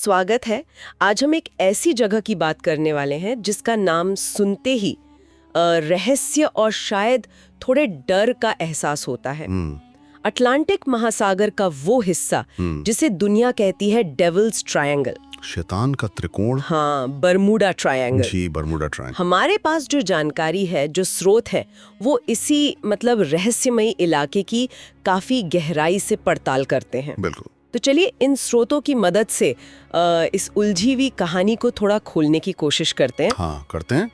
स्वागत है। आज हम एक ऐसी जगह की बात करने वाले हैं जिसका नाम सुनते ही रहस्य और शायद थोड़े डर का एहसास होता है। अटलांटिक महासागर का वो हिस्सा जिसे दुनिया कहती है डेविल्स ट्रायंगल, शैतान का त्रिकोण। हाँ, बरमूडा ट्रायंगल। जी, बरमूडा ट्रायंगल। हमारे पास जो जानकारी है, जो स्रोत है, वो इसी रहस्यमयी इलाके की काफी गहराई से पड़ताल करते हैं। बिल्कुल। तो चलिए इन स्रोतों की मदद से इस उलझी हुई कहानी को थोड़ा खोलने की कोशिश करते हैं। हाँ, करते हैं।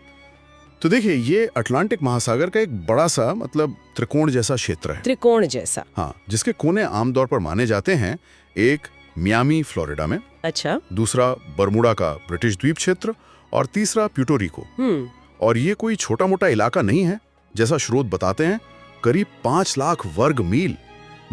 तो देखिए, ये अटलांटिक महासागर का एक बड़ा सा त्रिकोण जैसा क्षेत्र है। त्रिकोण जैसा। हाँ, जिसके कोने आमतौर पर माने जाते हैं। एक मियामी फ्लोरिडा में, अच्छा, दूसरा बरमूडा का ब्रिटिश द्वीप क्षेत्र और तीसरा प्यूर्टो रिको। और ये कोई छोटा मोटा इलाका नहीं है, जैसा स्रोत बताते हैं। करीब 5 लाख वर्ग मील,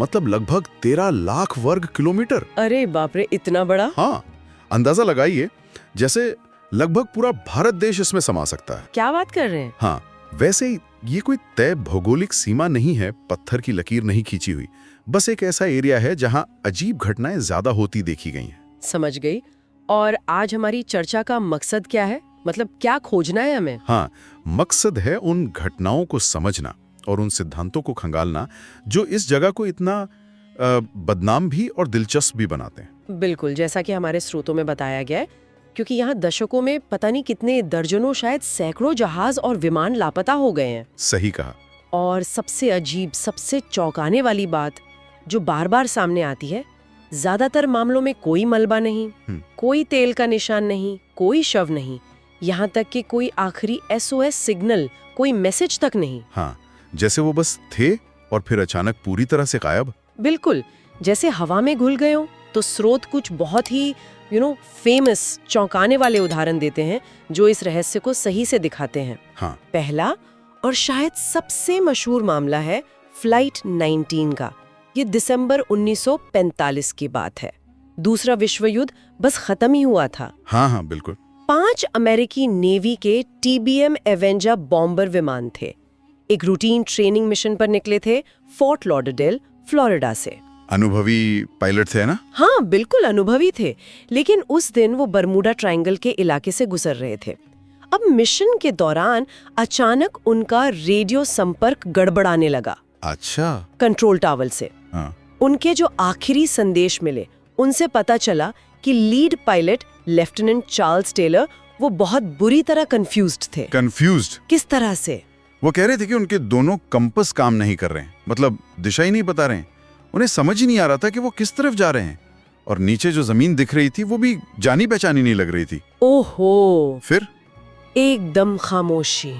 मतलब लगभग 13 लाख वर्ग किलोमीटर। अरे बाप रे, इतना बड़ा। हाँ, अंदाजा लगाइए, जैसे लगभग पूरा भारत देश इसमें समा सकता है। क्या बात कर रहे हैं। हाँ, वैसे ये कोई तय भौगोलिक सीमा नहीं है, पत्थर की लकीर नहीं खींची हुई। बस एक ऐसा एरिया है जहां अजीब घटनाएं ज्यादा होती देखी गई हैं। समझ गई। और आज हमारी चर्चा का मकसद क्या है, मतलब क्या खोजना है हमें? हाँ, मकसद है उन घटनाओं को समझना और उन सिद्धांतों को खंगालना जो इस जगह को इतना बदनाम भी और दिलचस्प भी बनाते हैं। बिल्कुल, जैसा कि हमारे स्रोतों में बताया गया है, क्योंकि यहाँ दशकों में पता नहीं कितने दर्जनों, शायद सैकड़ों जहाज और विमान लापता हो गए हैं। सही कहा। और सबसे अजीब, सबसे चौंकाने वाली बात जो बार बार सामने आती है, ज्यादातर मामलों में कोई मलबा नहीं, कोई तेल का निशान नहीं, कोई शव नहीं, यहाँ तक कि कोई आखिरी SOS सिग्नल, कोई मैसेज तक नहीं। हाँ, जैसे वो बस थे और फिर अचानक पूरी तरह से गायब। बिल्कुल, जैसे हवा में घुल गए हो। तो स्रोत कुछ बहुत ही फेमस, चौंकाने वाले उदाहरण देते हैं जो इस रहस्य को सही से दिखाते हैं। हाँ। पहला और शायद सबसे मशहूर मामला है फ्लाइट 19 का। ये दिसंबर 1945 की बात है। दूसरा विश्व युद्ध बस खत्म ही हुआ था। हाँ, बिल्कुल। 5 अमेरिकी नेवी के TBM एवेंजर बॉम्बर विमान थे। एक रूटीन ट्रेनिंग मिशन पर निकले थे फोर्ट लॉडरडेल, फ्लोरिडा से। अनुभवी पायलट थे ना? हाँ, बिल्कुल अनुभवी थे। लेकिन उस दिन वो बरमूडा ट्रायंगल के इलाके से गुजर रहे थे। अब मिशन के दौरान अचानक उनका रेडियो संपर्क गड़बड़ाने लगा। अच्छा। कंट्रोल टावर से। हाँ। उनके जो आखिरी संदेश मिले, उनसे पता चला कि lead pilot lieutenant Charles Taylor वो बहुत बुरी तरह कंफ्यूज्ड थे। कंफ्यूज्ड? किस तरह से? वो कह रहे थे कि उनके दोनों कंपास काम नहीं कर रहे हैं, मतलब दिशा ही नहीं बता रहे हैं। उन्हें समझ ही नहीं आ रहा था कि वो किस तरफ जा रहे हैं। और नीचे जो जमीन दिख रही थी वो भी जानी पहचानी नहीं लग रही थी। ओहो। फिर एकदम खामोशी।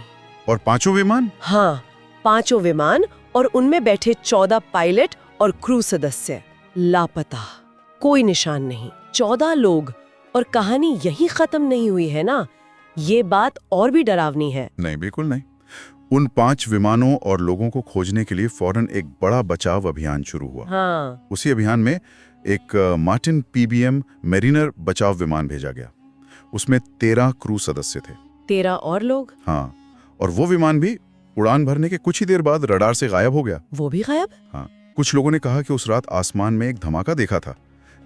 और 5 विमान? हाँ, 5 विमान और उनमें बैठे 14 पायलट और क्रू सदस्य लापता, कोई निशान नहीं। 14 लोग। और कहानी यहीं खत्म नहीं हुई है ना, ये बात और भी डरावनी है। नहीं, बिल्कुल नहीं। उन 5 विमानों और लोगों को खोजने के लिए फौरन एक बड़ा बचाव अभियान शुरू हुआ। हाँ। उसी अभियान में एक मार्टिन PBM मेरिनर बचाव विमान भेजा गया। उसमें 13 क्रू सदस्य थे। 13 और लोग? हाँ, और वो विमान भी उड़ान भरने के कुछ ही देर बाद रडार से गायब हो गया। वो भी गायब? हाँ। कुछ लोगों ने कहा कि उस रात आसमान में एक धमाका देखा था,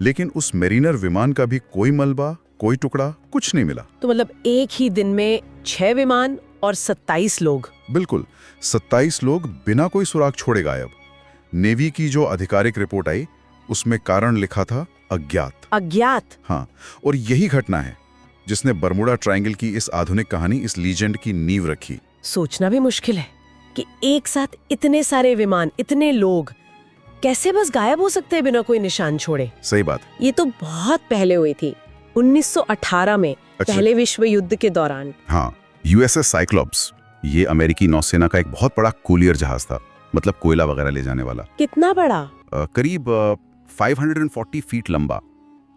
लेकिन उस मेरिनर विमान का भी कोई मलबा, कोई टुकड़ा, कुछ नहीं मिला। तो मतलब एक ही दिन में 6 विमान और 27 लोग। बिल्कुल, 27 लोग बिना कोई सुराग छोड़े गायब। नेवी की जो आधिकारिक रिपोर्ट आई, उसमें कारण लिखा था अज्ञात। अज्ञात? हाँ, और यही घटना है जिसने बरमूडा ट्रायंगल की इस आधुनिक कहानी, इस लीजेंड की नींव रखी। सोचना भी मुश्किल है कि एक साथ इतने सारे विमान, इतने लोग कैसे बस गायब हो सकते हैं बिना कोई निशान छोड़े। सही बात। ये तो बहुत पहले हुई थी, 1918 में। अच्छा। पहले विश्व युद्ध के दौरान। हाँ, USS साइक्लोप्स, ये अमेरिकी नौसेना का एक बहुत बड़ा कूलियर जहाज था, मतलब कोयला वगैरह ले जाने वाला। कितना बड़ा? करीब 540 फीट लंबा।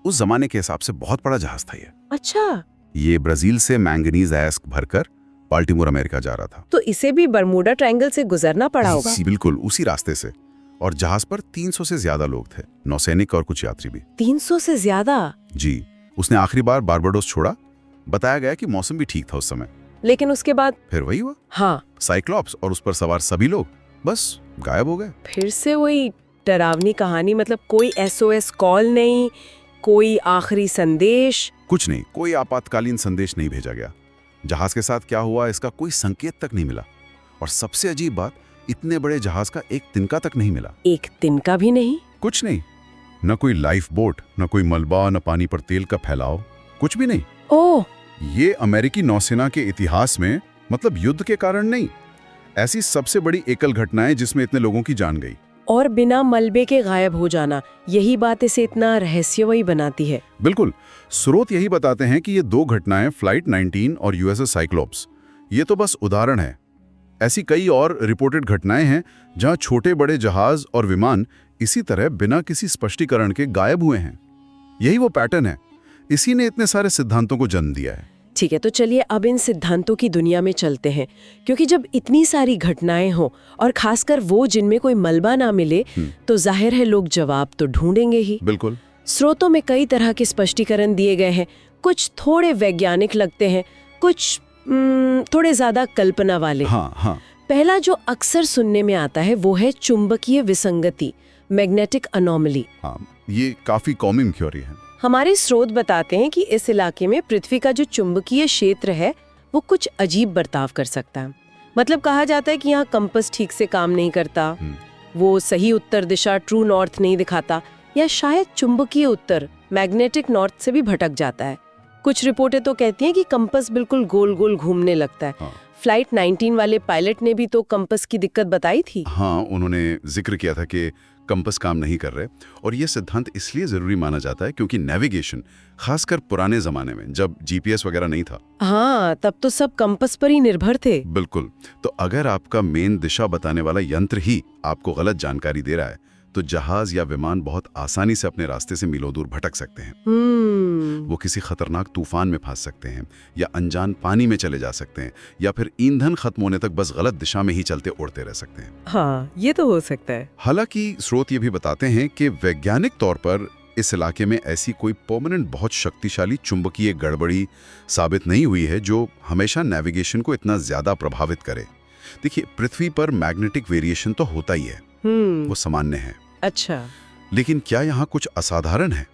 उस जमाने के हिसाब से बहुत बड़ा जहाज था ये। अच्छा। ये ब्राजील से मैंगनीज अयस्क भरकर बाल्टीमोर अमेरिका जा रहा था। तो इसे भी बरमूडा ट्रायंगल से गुजरना पड़ा होगा। बिल्कुल, उसी रास्ते से। और जहाज पर 300 से ज्यादा लोग थे, नौसैनिक और कुछ यात्री भी। 300 से ज्यादा? जी। उसने आखिरी बार बारबाडोस छोड़ा। बताया गया कि मौसम भी ठीक था उस समय। लेकिन उसके बाद? फिर वही हुआ। हाँ। साइक्लोप्स और उस पर सवार सभी लोग बस गायब हो गए। फिर से वही डरावनी कहानी, मतलब कोई SOS कॉल नहीं, कोई आखिरी संदेश? कुछ नहीं, कोई आपातकालीन संदेश नहीं भेजा गया। जहाज के साथ क्या हुआ इसका कोई संकेत तक नहीं मिला। और सबसे अजीब बात, इतने बड़े जहाज का एक तिनका तक नहीं मिला। एक तिनका भी नहीं? कुछ नहीं, न कोई लाइफ बोट, न कोई मलबा, न पानी पर तेल का फैलाव, कुछ भी नहीं। ओह! ये अमेरिकी नौसेना के इतिहास में, मतलब युद्ध के कारण नहीं, ऐसी सबसे बड़ी एकल घटना है जिसमें इतने लोगों की जान गई। और बिना मलबे के गायब हो जाना, यही बात इसे इतना रहस्यमयी बनाती है। बिल्कुल, स्रोत यही बताते हैं कि ये दो घटनाएं, फ्लाइट 19 और यूएसएस साइक्लोप्स, ये तो बस उदाहरण है। ऐसी कई और रिपोर्टेड घटनाएं हैं जहां छोटे बड़े जहाज और विमान इसी तरह बिना किसी स्पष्टीकरण के गायब हुए हैं। यही वो पैटर्न है, इसी ने इतने सारे सिद्धांतों को जन्म दिया है। ठीक है, तो चलिए अब इन सिद्धांतों की दुनिया में चलते हैं, क्योंकि जब इतनी सारी घटनाएं हों और खासकर वो जिनमें कोई मलबा ना मिले, तो जाहिर है लोग जवाब तो ढूंढेंगे ही। बिल्कुल। स्रोतों में कई तरह के स्पष्टीकरण दिए गए हैं। कुछ थोड़े वैज्ञानिक लगते हैं, कुछ थोड़े ज्यादा कल्पना वाले। हाँ। पहला जो अक्सर सुनने में आता है वो है चुंबकीय विसंगति, मैग्नेटिक अनोमली। हाँ, ये काफी कॉमन थ्योरी है। हमारे स्रोत बताते हैं कि इस इलाके में पृथ्वी का जो चुंबकीय क्षेत्र है वो कुछ अजीब बर्ताव कर सकता है। मतलब कहा जाता है कि यहाँ कंपास ठीक से काम नहीं करता, वो सही उत्तर दिशा ट्रू नॉर्थ नहीं दिखाता, या शायद चुंबकीय उत्तर मैग्नेटिक नॉर्थ से भी भटक जाता है। कुछ रिपोर्टें तो कहती हैं कि कंपास बिल्कुल गोल गोल घूमने लगता है। हाँ। फ्लाइट 19 वाले पायलट ने भी तो कंपास की दिक्कत बताई थी। हाँ, उन्होंने जिक्र किया था कि कंपास काम नहीं कर रहे, और ये सिद्धांत इसलिए जरूरी माना जाता है क्योंकि नेविगेशन, खासकर पुराने जमाने में जब जीपीएस वगैरह नहीं था, हाँ, तब तो सब कंपास पर ही निर्भर थे। बिल्कुल, तो अगर आपका मेन दिशा बताने वाला यंत्र ही आपको गलत जानकारी दे रहा है, तो जहाज या विमान बहुत आसानी से अपने रास्ते से मीलों दूर भटक सकते हैं। वो किसी खतरनाक तूफान में फंस सकते हैं, या अनजान पानी में चले जा सकते हैं, या फिर ईंधन खत्म होने तक बस गलत दिशा में ही चलते उड़ते रह सकते हैं। हाँ, ये तो हो सकता है। हालांकि स्रोत ये भी बताते हैं कि वैज्ञानिक तौर पर इस इलाके में ऐसी कोई परमानेंट बहुत शक्तिशाली चुंबकीय गड़बड़ी साबित नहीं हुई है जो हमेशा नेविगेशन को इतना ज्यादा प्रभावित करे। देखिए, पृथ्वी पर मैग्नेटिक वेरिएशन तो होता ही है, वो सामान्य है। अच्छा, लेकिन क्या यहाँ कुछ असाधारण है?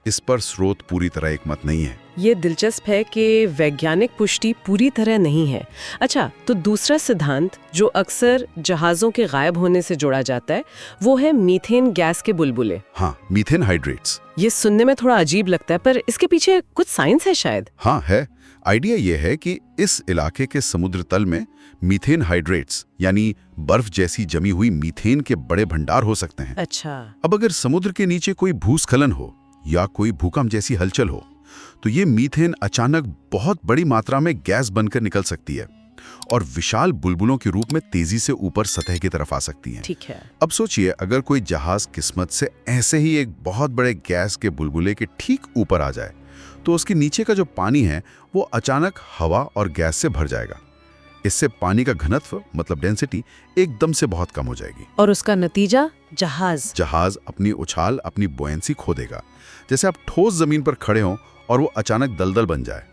इस पर स्रोत पूरी तरह एकमत नहीं है। ये दिलचस्प है कि वैज्ञानिक पुष्टि पूरी तरह नहीं है। अच्छा, तो दूसरा सिद्धांत जो अक्सर जहाजों के गायब होने से जोड़ा जाता है वो है मीथेन गैस के बुलबुले। हाँ, मीथेन हाइड्रेट्स। ये सुनने में थोड़ा अजीब लगता है, पर इसके पीछे कुछ साइंस है शायद। हाँ है। आइडिया ये है कि इस इलाके के समुद्र तल में मीथेन हाइड्रेट्स, यानी बर्फ जैसी जमी हुई मीथेन के बड़े भंडार हो सकते हैं। अच्छा। अब अगर समुद्र के नीचे कोई भूस्खलन हो या कोई भूकंप जैसी हलचल हो, तो ये मीथेन अचानक बहुत बड़ी मात्रा में गैस बनकर निकल सकती है और विशाल बुलबुलों के रूप में तेजी से ऊपर सतह की तरफ आ सकती है। ठीक है। अब सोचिए, अगर कोई जहाज किस्मत से ऐसे ही एक बहुत बड़े गैस के बुलबुले के ठीक ऊपर आ जाए, तो उसके नीचे का जो पानी है वो अचानक हवा और गैस से भर जाएगा। इससे पानी का घनत्व, मतलब डेंसिटी, एकदम से बहुत कम हो जाएगी। और उसका नतीजा जहाज अपनी उछाल, अपनी बुयांसी खो देगा। जैसे आप ठोस जमीन पर खड़े हों और वो अचानक दलदल बन जाए।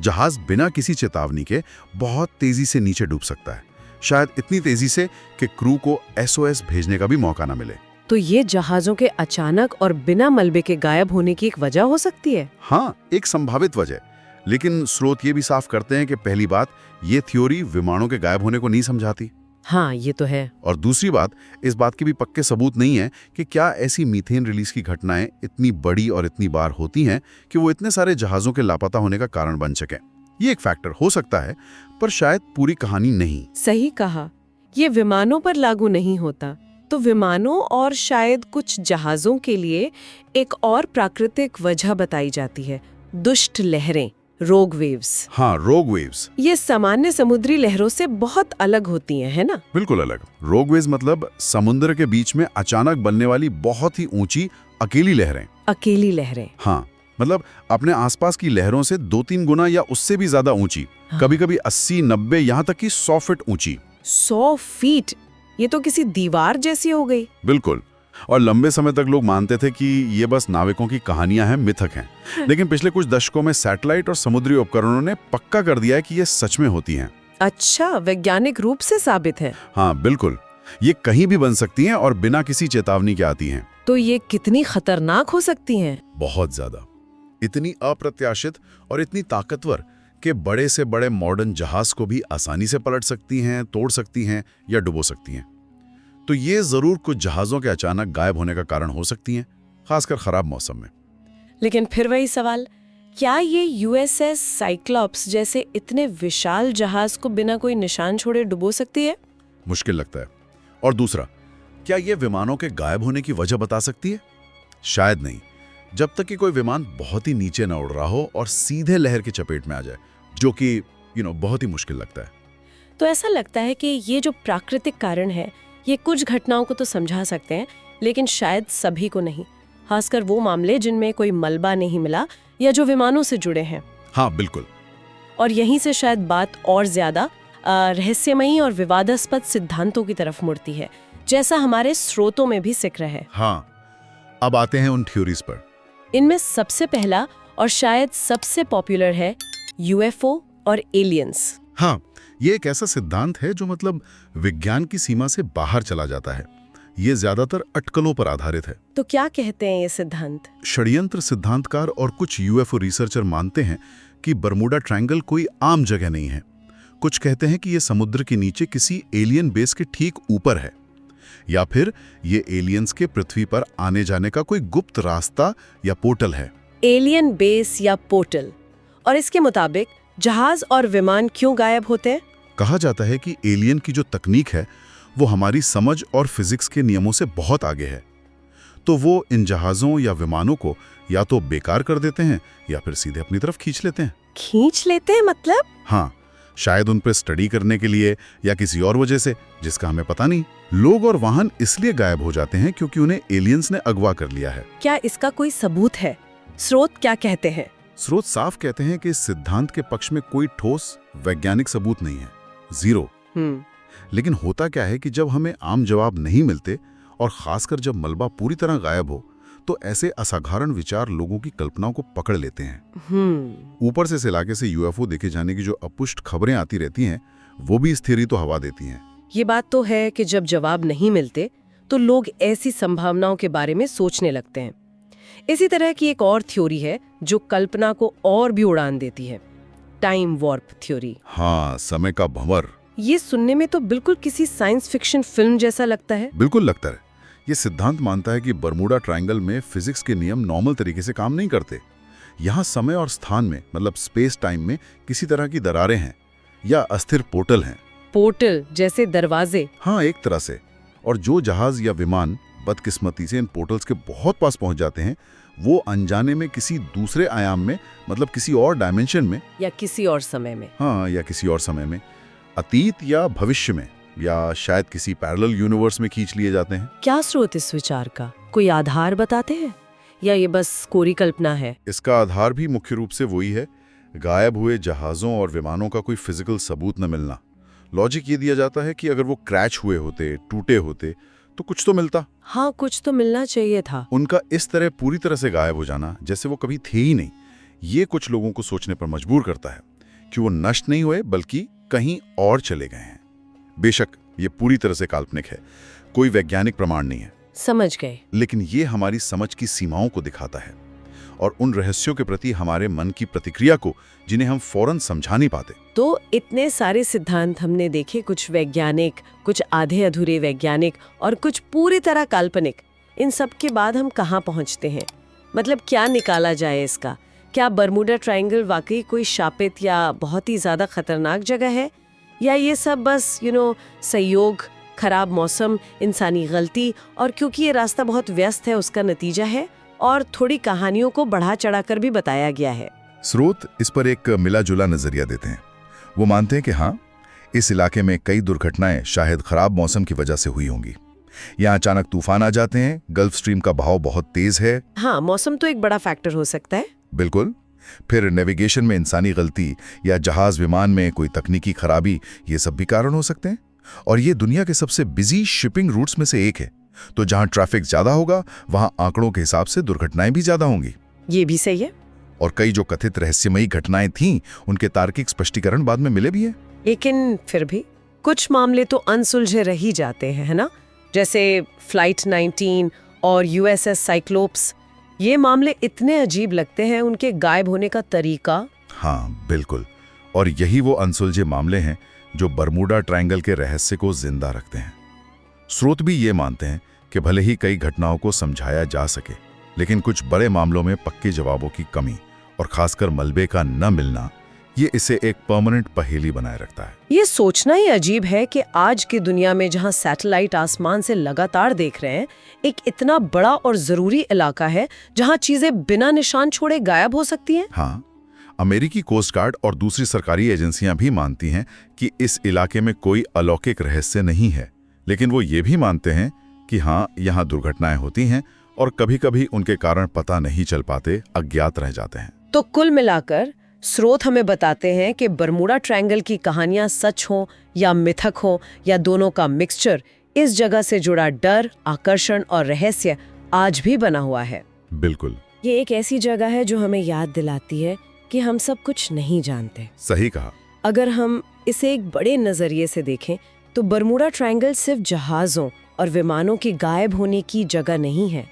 जहाज बिना किसी चेतावनी के बहुत तेजी से नीचे डूब सकता है, शायद इतनी तेजी से कि क्रू को SOS भेजने का भी मौका ना मिले। तो ये जहाजों के अचानक और बिना मलबे के गायब होने की एक वजह हो सकती है। हाँ, एक संभावित वजह। लेकिन स्रोत ये भी साफ करते हैं कि पहली बात, ये थ्योरी विमानों के गायब होने को नहीं समझाती। हाँ, ये तो है। और दूसरी बात, इस बात के भी पक्के सबूत नहीं है कि क्या ऐसी मीथेन रिलीज की घटनाएं इतनी बड़ी और इतनी बार होती हैं कि वो इतने सारे जहाजों के लापता होने का कारण बन सके। ये एक फैक्टर हो सकता है, पर शायद पूरी कहानी नहीं। सही कहा, ये विमानों पर लागू नहीं होता। तो विमानों और शायद कुछ जहाजों के लिए एक और प्राकृतिक वजह बताई जाती है, दुष्ट लहरें, रोग वेव्स। हाँ, रोग वेव्स। ये सामान्य समुद्री लहरों से बहुत अलग होती हैं, है ना? बिल्कुल अलग। रोग वेव्स मतलब समुद्र के बीच में अचानक बनने वाली बहुत ही ऊंची अकेली लहरें। अकेली लहरें। हाँ, मतलब अपने आसपास की लहरों से 2-3 गुना या उससे भी ज्यादा ऊंची। हाँ। कभी-कभी 80-90, यहाँ तक कि 100 फीट ऊंची। 100 फीट? ये तो किसी दीवार जैसी हो गई। बिल्कुल। और लंबे समय तक लोग मानते थे कि ये बस नाविकों की कहानियां हैं, मिथक हैं। लेकिन पिछले कुछ दशकों में सैटेलाइट और समुद्री उपकरणों ने पक्का कर दिया है कि ये सच में होती हैं। अच्छा, वैज्ञानिक रूप से साबित है। हाँ बिल्कुल, ये कहीं भी बन सकती हैं और बिना किसी चेतावनी के आती हैं। तो ये कितनी खतरनाक हो सकती हैं? बहुत ज्यादा। इतनी अप्रत्याशित और इतनी ताकतवर कि बड़े से बड़े मॉडर्न जहाज को भी आसानी से पलट सकती हैं, तोड़ सकती हैं या डुबो सकती हैं। तो ये जरूर कुछ जहाज़ों के अचानक गायब होने का कारण हो सकती हैं, खासकर खराब मौसम में। लेकिन फिर वही सवाल, क्या ये यूएसएस साइक्लॉप्स जैसे इतने विशाल जहाज को बिना कोई निशान छोड़े डुबो सकती है? मुश्किल लगता है। और दूसरा, क्या ये विमानों के गायब होने की वजह बता सकती है? शायद नहीं, जब तक कि कोई विमान बहुत ही नीचे न उड़ रहा हो और सीधे लहर की चपेट में आ जाए, जो कि बहुत ही मुश्किल लगता है। तो ऐसा लगता है कि ये जो प्राकृतिक कारण है, ये कुछ घटनाओं को तो समझा सकते हैं, लेकिन शायद सभी को नहीं, खासकर वो मामले जिनमें कोई मलबा नहीं मिला या जो विमानों से जुड़े हैं। हाँ, बिल्कुल। और यहीं से शायद बात और ज्यादा रहस्यमयी और विवादास्पद सिद्धांतों की तरफ मुड़ती है, जैसा हमारे स्रोतों में भी जिक्र है। हाँ, अब आते हैं उन थ्योरीज पर। इनमें सबसे पहला और शायद सबसे पॉपुलर है यूएफओ और एलियंस। हाँ, ये एक ऐसा सिद्धांत है जो मतलब विज्ञान की सीमा से बाहर चला जाता है। ये ज्यादातर अटकलों पर आधारित है। तो क्या कहते हैं ये सिद्धांत? षड्यंत्र सिद्धांतकार और कुछ यूएफओ रिसर्चर मानते हैं कि बर्मुडा ट्रायंगल कोई आम जगह नहीं है। कुछ कहते हैं कि ये समुद्र के नीचे किसी एलियन बेस के ठीक ऊपर है, या फिर ये एलियंस के पृथ्वी पर आने जाने का कोई गुप्त रास्ता या पोर्टल है। एलियन बेस या पोर्टल। और इसके मुताबिक जहाज और विमान क्यों गायब होते हैं? कहा जाता है कि एलियन की जो तकनीक है वो हमारी समझ और फिजिक्स के नियमों से बहुत आगे है। तो वो इन जहाज़ों या विमानों को या तो बेकार कर देते हैं या फिर सीधे अपनी तरफ खींच लेते हैं। खींच लेते हैं मतलब? हाँ, शायद उन पर स्टडी करने के लिए या किसी और वजह से जिसका हमें पता नहीं। लोग और वाहन इसलिए गायब हो जाते हैं क्योंकि उन्हें एलियंस ने अगवा कर लिया है। क्या इसका कोई सबूत है? स्रोत क्या कहते हैं? स्रोत साफ कहते हैं कि इस सिद्धांत के पक्ष में कोई ठोस वैज्ञानिक सबूत नहीं है, जीरो। लेकिन होता क्या है कि जब हमें आम जवाब नहीं मिलते और खासकर जब मलबा पूरी तरह गायब हो, तो ऐसे असाधारण विचार लोगों की कल्पनाओं को पकड़ लेते हैं। ऊपर से इस इलाके से यूएफओ देखे जाने की जो अपुष्ट खबरें आती रहती हैं, वो भी इस थ्योरी तो हवा देती हैं। ये बात तो है कि जब जवाब नहीं मिलते तो लोग ऐसी संभावनाओं के बारे में सोचने लगते हैं। इसी तरह की एक और थ्योरी है जो कल्पना को और भी उड़ान देती है, टाइम वॉर्प थ्योरी। हाँ, समय का भंवर। ये सुनने में तो बिल्कुल किसी साइंस फिक्शन फिल्म जैसा लगता है। बिल्कुल लगता है। ये सिद्धांत मानता है कि बर्मुडा ट्रायंगल में फिजिक्स के नियम नॉर्मल तरीके से काम नहीं करते। यहाँ समय और स्थान में, मतलब स्पेस टाइम में किसी तरह की दरारें हैं या अस्थिर पोर्टल हैं। पोर्टल जैसे दरवाजे? हाँ, एक तरह से। और जो जहाज या विमान बदकिस्मती से इन पोर्टल्स के बहुत पास पहुंच जाते हैं, वो अनजाने में किसी दूसरे आयाम में, मतलब किसी और डायमेंशन में या किसी और समय में, हाँ, या किसी और समय में, अतीत या भविष्य में, या शायद किसी पैरेलल यूनिवर्स में खींच लिए जाते हैं। क्या स्रोत इस विचार का? कोई आधार बताते हैं या ये बस कोरी कल्पना है? इसका आधार भी मुख्य रूप से वही है, गायब हुए जहाजों और विमानों का कोई फिजिकल सबूत न मिलना। लॉजिक ये दिया जाता है कि अगर वो क्रैश हुए होते, टूटे होते, तो कुछ तो मिलता। हाँ, कुछ तो मिलना चाहिए था। उनका इस तरह पूरी तरह से गायब हो जाना, जैसे वो कभी थे ही नहीं, ये कुछ लोगों को सोचने पर मजबूर करता है कि वो नष्ट नहीं हुए बल्कि कहीं और चले गए हैं। बेशक ये पूरी तरह से काल्पनिक है, कोई वैज्ञानिक प्रमाण नहीं है। समझ गए। लेकिन ये हमारी समझ की सीमाओं को दिखाता है और उन रहस्यों के प्रति हमारे मन की प्रतिक्रिया को, जिन्हें हम फौरन समझा नहीं पाते। तो इतने सारे सिद्धांत हमने देखे, कुछ वैज्ञानिक, कुछ आधे अधूरे वैज्ञानिक और कुछ पूरी तरह काल्पनिक। इन सब के बाद हम कहाँ पहुँचते हैं? मतलब क्या निकाला जाए इसका? क्या बर्मुडा ट्रायंगल वाकई कोई शापित या बहुत ही ज्यादा खतरनाक जगह है, या ये सब बस संयोग, खराब मौसम, इंसानी गलती और क्योंकि ये रास्ता बहुत व्यस्त है उसका नतीजा है, और थोड़ी कहानियों को बढ़ा चढ़ाकर भी बताया गया है? स्रोत इस पर एक मिला जुला नजरिया देते हैं। वो मानते हैं कि हाँ, इस इलाके में कई दुर्घटनाएं शायद खराब मौसम की वजह से हुई होंगी। यहाँ अचानक तूफान आ जाते हैं, गल्फ स्ट्रीम का बहाव बहुत तेज है। हाँ, मौसम तो एक बड़ा फैक्टर हो सकता है। बिल्कुल। फिर नेविगेशन में इंसानी गलती या जहाज विमान में कोई तकनीकी खराबी, ये सब भी कारण हो सकते हैं। और ये दुनिया के सबसे बिजी शिपिंग रूट्स में से एक है, तो जहां ट्रैफिक ज्यादा होगा वहां आंकड़ों के हिसाब से दुर्घटनाएं भी ज्यादा होंगी। ये भी सही है। और कई जो कथित रहस्यमयी घटनाएं थीं, उनके तार्किक स्पष्टीकरण बाद में मिले भी हैं। लेकिन फिर भी कुछ मामले तो अनसुलझे रह ही जाते हैं, है ना? जैसे फ्लाइट 19 और यूएसएस साइक्लोप्स, ये मामले इतने अजीब लगते हैं, उनके गायब होने का तरीका। हाँ बिल्कुल, और यही वो अनसुलझे मामले हैं जो बरमूडा ट्रायंगल के रहस्य को जिंदा रखते हैं। स्रोत भी ये मानते हैं कि भले ही कई घटनाओं को समझाया जा सके, लेकिन कुछ बड़े मामलों में पक्के जवाबों की कमी और खासकर मलबे का न मिलना, ये इसे एक परमानेंट पहेली बनाए रखता है। ये सोचना ही अजीब है कि आज की दुनिया में जहां सैटेलाइट आसमान से लगातार देख रहे हैं, एक इतना बड़ा और जरूरी इलाका है जहां चीजें बिना निशान छोड़े गायब हो सकती हैं। हाँ, अमेरिकी कोस्ट गार्ड और दूसरी सरकारी एजेंसियां भी मानती हैं कि इस इलाके में कोई अलौकिक रहस्य नहीं है, लेकिन वो ये भी मानते हैं कि हाँ, यहाँ दुर्घटनाएं होती हैं और कभी-कभी उनके कारण पता नहीं चल पाते, अज्ञात रह जाते हैं। तो कुल मिलाकर स्रोत हमें बताते हैं कि बरमूडा ट्रायंगल की कहानियां सच हो या मिथक हो या दोनों का मिक्सचर, इस जगह से जुड़ा डर, आकर्षण और रहस्य आज भी बना हुआ है। बिल्कुल, ये एक ऐसी जगह है जो हमें याद दिलाती है कि हम सब कुछ नहीं जानते। सही कहा। अगर हम इसे एक बड़े नजरिए से देखें तो बरमूडा ट्रायंगल सिर्फ जहाजों और विमानों के गायब होने की जगह नहीं है,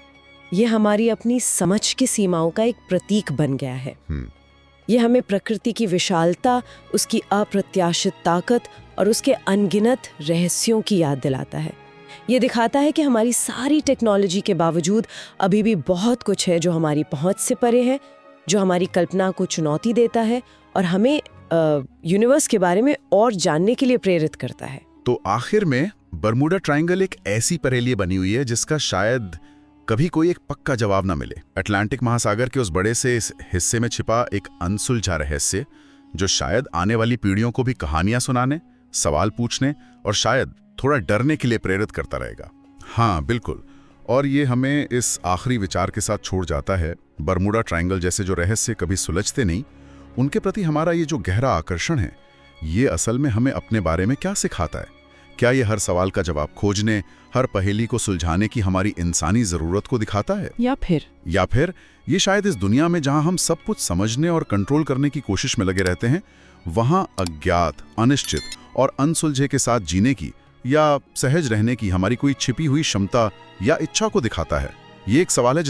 ये हमारी अपनी समझ की सीमाओं का एक प्रतीक बन गया है। ये हमें प्रकृति की विशालता, उसकी अप्रत्याशित ताकत और उसके अनगिनत रहस्यों की याद दिलाता है। ये दिखाता है कि हमारी सारी टेक्नोलॉजी के बावजूद अभी भी बहुत कुछ है जो हमारी पहुंच से परे है, जो हमारी कल्पना को चुनौती देता है और हमें यूनिवर्स के बारे में और जानने के लिए प्रेरित करता है। तो आखिर में बरमूडा ट्रायंगल एक ऐसी पहेली बनी हुई है जिसका शायद कभी कोई एक पक्का जवाब ना मिले। अटलांटिक महासागर के उस बड़े से इस हिस्से में छिपा एक अनसुलझा रहस्य जो शायद आने वाली पीढ़ियों को भी कहानियां सुनाने, सवाल पूछने और शायद थोड़ा डरने के लिए प्रेरित करता रहेगा। हाँ बिल्कुल, और ये हमें इस आखिरी विचार के साथ छोड़ जाता है, बरमूडा ट्रायंगल जैसे जो रहस्य कभी सुलझते नहीं, उनके प्रति हमारा ये जो गहरा आकर्षण है, ये असल में हमें अपने बारे में क्या सिखाता है? क्या ये हर सवाल का जवाब खोजने, हर पहेली को सुलझाने की हमारी इंसानी जरूरत को दिखाता है? या फिर ये शायद इस दुनिया में जहां हम सब कुछ समझने और कंट्रोल करने की कोशिश में लगे रहते हैं, वहां अज्ञात, अनिश्चित और अनसुलझे के साथ जीने की या सहज रहने की हमारी कोई छिपी हुई क्षमता या इच्छा को दिखाता है? ये एक सवाल है